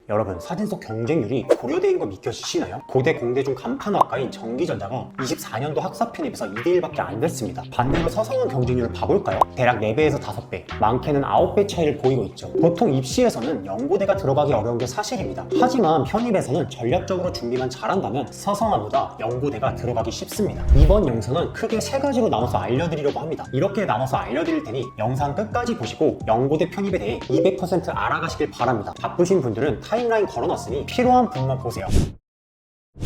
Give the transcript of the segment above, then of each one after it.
여러분, 사진 속 경쟁률이 고려대인 거 믿겨지시나요? 고대 공대 중 간판학과인 전기전자가 24년도 학사 편입에서 2대1밖에 안 됐습니다. 반대로 서성원 경쟁률을 봐볼까요? 대략 4배에서 5배, 많게는 9배 차이를 보이고 있죠. 보통 입시에서는 연고대가 들어가기 어려운 게 사실입니다. 하지만 편입에서는 전략적으로 준비만 잘한다면 서성원보다 연고대가 들어가기 쉽습니다. 이번 영상은 크게 3가지로 나눠서 알려드리려고 합니다. 이렇게 나눠서 알려드릴 테니 영상 끝까지 보시고 연고대 편입에 대해 200% 알아가시길 바랍니다. 바쁘신 분들은 타임라인 걸어놨으니 필요한 부분만 보세요.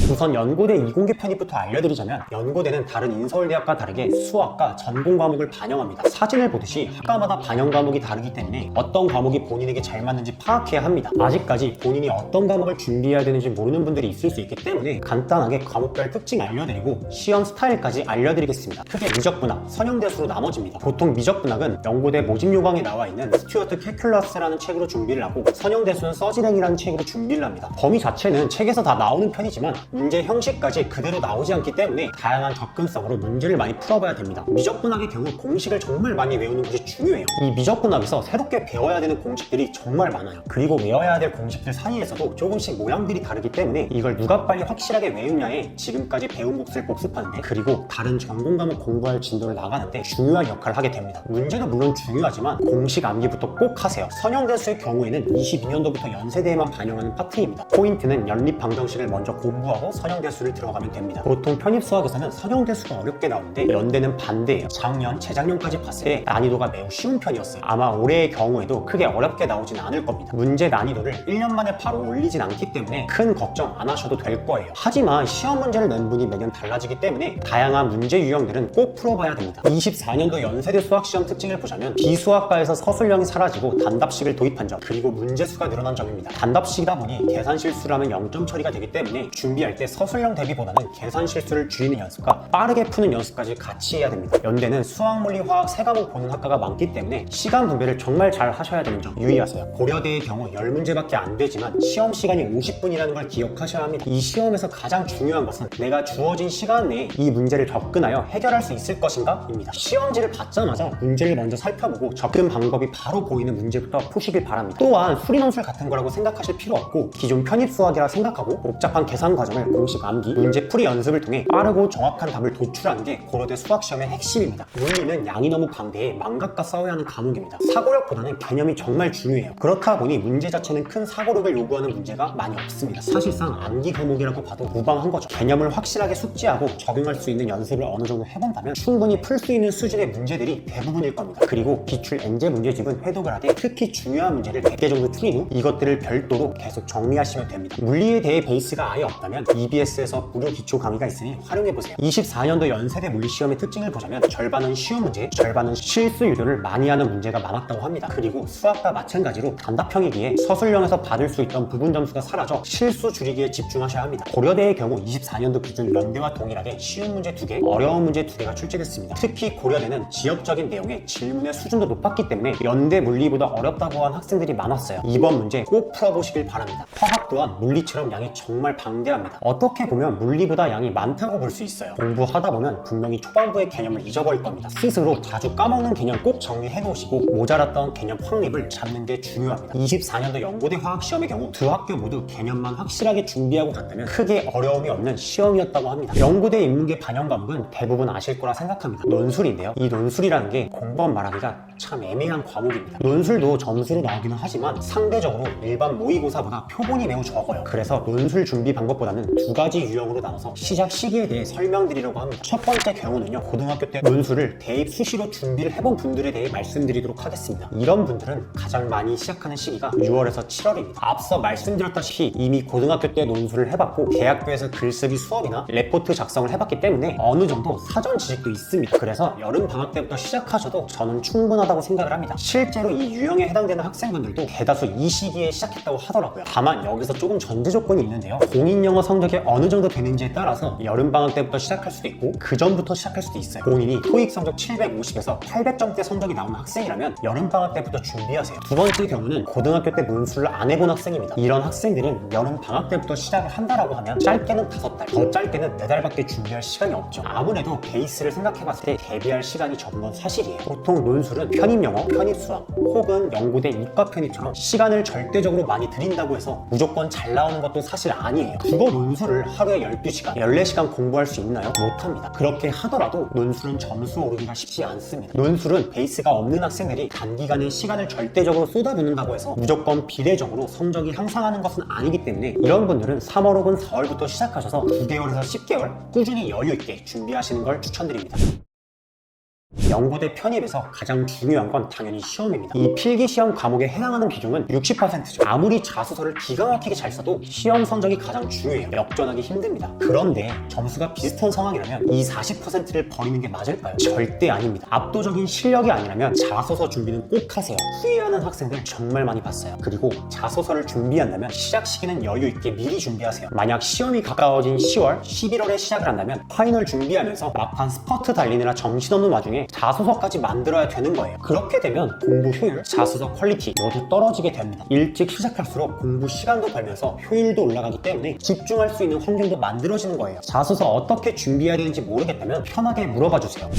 우선 연고대 이공계 편입부터 알려드리자면, 연고대는 다른 인서울대학과 다르게 수학과 전공 과목을 반영합니다. 사진을 보듯이 학과마다 반영 과목이 다르기 때문에 어떤 과목이 본인에게 잘 맞는지 파악해야 합니다. 아직까지 본인이 어떤 과목을 준비해야 되는지 모르는 분들이 있을 수 있기 때문에 간단하게 과목별 특징 알려드리고 시험 스타일까지 알려드리겠습니다. 크게 미적분학, 선형대수로 나눠집니다. 보통 미적분학은 연고대 모집 요강에 나와 있는 스튜어트 캘큘러스라는 책으로 준비를 하고, 선형대수는 서지랭이라는 책으로 준비를 합니다. 범위 자체는 책에서 다 나오는 편이지만 문제 형식까지 그대로 나오지 않기 때문에 다양한 접근성으로 문제를 많이 풀어봐야 됩니다. 미적분학의 경우 공식을 정말 많이 외우는 것이 중요해요. 이 미적분학에서 새롭게 배워야 되는 공식들이 정말 많아요. 그리고 외워야 될 공식들 사이에서도 조금씩 모양들이 다르기 때문에 이걸 누가 빨리 확실하게 외우냐에 지금까지 배운 몫을 복습하는데, 그리고 다른 전공 과목 공부할 진도를 나가는데 중요한 역할을 하게 됩니다. 문제도 물론 중요하지만 공식 암기부터 꼭 하세요. 선형대수의 경우에는 22년도부터 연세대에만 반영하는 파트입니다. 포인트는 연립 방정식을 먼저 공부하고 선형대수를 들어가면 됩니다. 보통 편입수학에서는 선형대수가 어렵게 나오는데 연대는 반대예요. 작년, 재작년까지 봤을 때 난이도가 매우 쉬운 편이었어요. 아마 올해의 경우에도 크게 어렵게 나오진 않을 겁니다. 문제 난이도를 1년 만에 바로 올리진 않기 때문에 큰 걱정 안 하셔도 될 거예요. 하지만 시험 문제를 낸 분이 매년 달라지기 때문에 다양한 문제 유형들은 꼭 풀어봐야 됩니다. 24년도 연세대 수학시험 특징을 보자면, 비수학과에서 서술형이 사라지고 단답식을 도입한 점, 그리고 문제수가 늘어난 점입니다. 단답식이다 보니 계산 실수를 하면 0점 처리가 되기 때문에 준비할 때 서술형 대비보다는 계산 실수를 줄이는 연습과 빠르게 푸는 연습까지 같이 해야 됩니다. 연대는 수학, 물리, 화학 3과목 보는 학과가 많기 때문에 시간 분배를 정말 잘 하셔야 되는 점 유의하세요. 고려대의 경우 10문제밖에 안 되지만 시험 시간이 50분이라는 걸 기억하셔야 합니다. 이 시험에서 가장 중요한 것은 내가 주어진 시간 내에 이 문제를 접근하여 해결할 수 있을 것인가 입니다. 시험지를 받자마자 문제를 먼저 살펴보고 접근 방법이 바로 보이는 문제부터 푸시길 바랍니다. 또한 수리논술 같은 거라고 생각하실 필요 없고, 기존 편입수학이라 생각하고 복잡한 계산 과정을 공식 암기, 문제 풀이 연습을 통해 빠르고 정확한 답을 도출하는 게 고려대 수학시험의 핵심입니다. 물리는 양이 너무 방대해 망각과 싸워야 하는 과목입니다. 사고력보다는 개념이 정말 중요해요. 그렇다 보니 문제 자체는 큰 사고력을 요구하는 문제가 많이 없습니다. 사실상 암기 과목이라고 봐도 무방한 거죠. 개념을 확실하게 숙지하고 적용할 수 있는 연습을 어느 정도 해본다면 충분히 풀 수 있는 수준의 문제들이 대부분일 겁니다. 그리고 기출 엔제 문제집은 회독을 하되 특히 중요한 문제를 100개 정도 풀인 후 이것들을 별도로 계속 정리하시면 됩니다. 물리에 대해 베이스가 아예 없다면 EBS에서 무료 기초 강의가 있으니 활용해보세요. 24년도 연세대 물리시험의 특징을 보자면 절반은 쉬운 문제, 절반은 실수 유도를 많이 하는 문제가 많았다고 합니다. 그리고 수학과 마찬가지로 단답형이기에 서술형에서 받을 수 있던 부분 점수가 사라져 실수 줄이기에 집중하셔야 합니다. 고려대의 경우 24년도 기준 연대와 동일하게 쉬운 문제 2개, 어려운 문제 2개가 출제됐습니다. 특히 고려대는 지역적인 내용의 질문의 수준도 높았기 때문에 연대 물리보다 어렵다고 한 학생들이 많았어요. 이번 문제 꼭 풀어보시길 바랍니다. 화학 또한 물리처럼 양이 정말 방대합니다. 어떻게 보면 물리보다 양이 많다고 볼 수 있어요. 공부하다 보면 분명히 초반부의 개념을 잊어버릴 겁니다. 스스로 자주 까먹는 개념 꼭 정리해 놓으시고 모자랐던 개념 확립을 잡는 게 중요합니다. 24년도 연고대 화학시험의 경우 두 학교 모두 개념만 확실하게 준비하고 갔다면 크게 어려움이 없는 시험이었다고 합니다. 연고대 인문계 반영 과목은 대부분 아실 거라 생각합니다. 논술인데요. 이 논술이라는 게 공법 말하기가 참 애매한 과목입니다. 논술도 점수로 나오기는 하지만 상대적으로 일반 모의고사보다 표본이 매우 적어요. 그래서 논술 준비 방법보다는 2가지 유형으로 나눠서 시작 시기에 대해 설명드리려고 합니다. 첫 번째 경우는요, 고등학교 때 논술을 대입 수시로 준비를 해본 분들에 대해 말씀드리도록 하겠습니다. 이런 분들은 가장 많이 시작하는 시기가 6월에서 7월입니다. 앞서 말씀드렸다시피 이미 고등학교 때 논술을 해봤고 대학교에서 글쓰기 수업이나 레포트 작성을 해봤기 때문에 어느 정도 사전 지식도 있습니다. 그래서 여름 방학 때부터 시작하셔도 저는 충분하다고 생각을 합니다. 실제로 이 유형에 해당되는 학생분들도 대다수 이 시기에 시작했다고 하더라고요. 다만 여기서 조금 전제 조건이 있는데요. 공인영어 성적이 어느 정도 되는지에 따라서 여름방학 때부터 시작할 수도 있고 그 전부터 시작할 수도 있어요. 본인이 토익 성적 750에서 800점대 성적이 나오는 학생이라면 여름방학 때부터 준비하세요. 두 번째 경우는 고등학교 때 논술을 안 해본 학생입니다. 이런 학생들은 여름방학 때부터 시작을 한다라고 하면 짧게는 5달, 더 짧게는 4달밖에 준비할 시간이 없죠. 아무래도 베이스를 생각해봤을 때 대비할 시간이 적은 건 사실이에요. 보통 논술은 편입영어, 편입수학 혹은 연고대 이과 편입처럼 시간을 절대적으로 많이 들인다고 해서 무조건 잘 나오는 것도 사실 아니에요. 국어 논술을 하루에 12시간, 14시간 공부할 수 있나요? 못합니다. 그렇게 하더라도 논술은 점수 오르기가 쉽지 않습니다. 논술은 베이스가 없는 학생들이 단기간에 시간을 절대적으로 쏟아붓는다고 해서 무조건 비례적으로 성적이 향상하는 것은 아니기 때문에 이런 분들은 3월 혹은 4월부터 시작하셔서 9개월에서 10개월 꾸준히 여유 있게 준비하시는 걸 추천드립니다. 연고대 편입에서 가장 중요한 건 당연히 시험입니다. 이 필기시험 과목에 해당하는 비중은 60%죠. 아무리 자소서를 기가 막히게 잘 써도 시험 성적이 가장 중요해요. 역전하기 힘듭니다. 그런데 점수가 비슷한 상황이라면 이 40%를 버리는 게 맞을까요? 절대 아닙니다. 압도적인 실력이 아니라면 자소서 준비는 꼭 하세요. 후회하는 학생들 정말 많이 봤어요. 그리고 자소서를 준비한다면 시작 시기는 여유 있게 미리 준비하세요. 만약 시험이 가까워진 10월, 11월에 시작을 한다면 파이널 준비하면서 막판 스퍼트 달리느라 정신없는 와중에 자소서까지 만들어야 되는 거예요. 그렇게 되면 공부 효율, 자소서 퀄리티 모두 떨어지게 됩니다. 일찍 시작할수록 공부 시간도 벌면서 효율도 올라가기 때문에 집중할 수 있는 환경도 만들어지는 거예요. 자소서 어떻게 준비해야 되는지 모르겠다면 편하게 물어봐 주세요.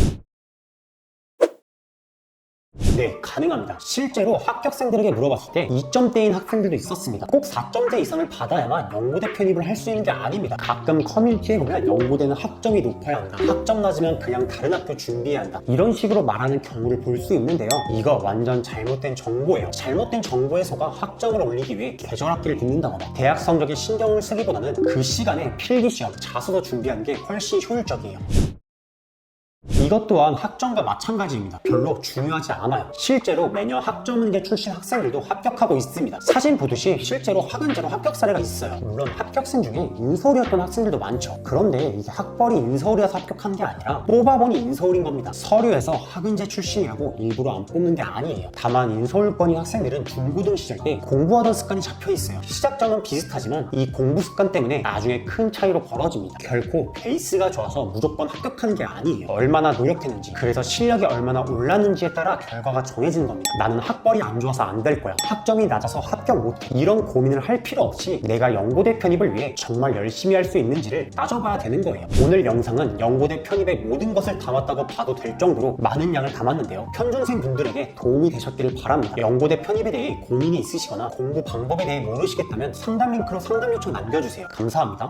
네, 가능합니다. 실제로 합격생들에게 물어봤을 때 2점대인 학생들도 있었습니다. 꼭 4점대 이상을 받아야만 연고대 편입을 할 수 있는 게 아닙니다. 가끔 커뮤니티에 보면 연고대는 학점이 높아야 한다, 학점 낮으면 그냥 다른 학교 준비해야 한다, 이런 식으로 말하는 경우를 볼 수 있는데요. 이거 완전 잘못된 정보예요. 잘못된 정보에 속아 학점을 올리기 위해 계절학기를 듣는다거나 대학 성적에 신경을 쓰기보다는 그 시간에 필기시험, 자소서 준비하는 게 훨씬 효율적이에요. 이것 또한 학점과 마찬가지입니다. 별로 중요하지 않아요. 실제로 매년 학점은계 출신 학생들도 합격하고 있습니다. 사진 보듯이 실제로 학은제로 합격 사례가 있어요. 물론 합격생 중에 인서울이었던 학생들도 많죠. 그런데 이게 학벌이 인서울이어서 합격한 게 아니라 뽑아보니 인서울인 겁니다. 서류에서 학은제 출신이라고 일부러 안 뽑는 게 아니에요. 다만 인서울권인 학생들은 중고등 시절 때 공부하던 습관이 잡혀 있어요. 시작점은 비슷하지만 이 공부 습관 때문에 나중에 큰 차이로 벌어집니다. 결코 베이스가 좋아서 무조건 합격하는 게 아니에요. 얼마나 노력했는지, 그래서 실력이 얼마나 올랐는지에 따라 결과가 정해지는 겁니다. 나는 학벌이 안 좋아서 안 될 거야, 학점이 낮아서 합격 못해, 이런 고민을 할 필요 없이 내가 연고대 편입을 위해 정말 열심히 할 수 있는지를 따져봐야 되는 거예요. 오늘 영상은 연고대 편입의 모든 것을 담았다고 봐도 될 정도로 많은 양을 담았는데요. 편중생 분들에게 도움이 되셨기를 바랍니다. 연고대 편입에 대해 고민이 있으시거나 공부 방법에 대해 모르시겠다면 상담 링크로 상담 요청 남겨주세요. 감사합니다.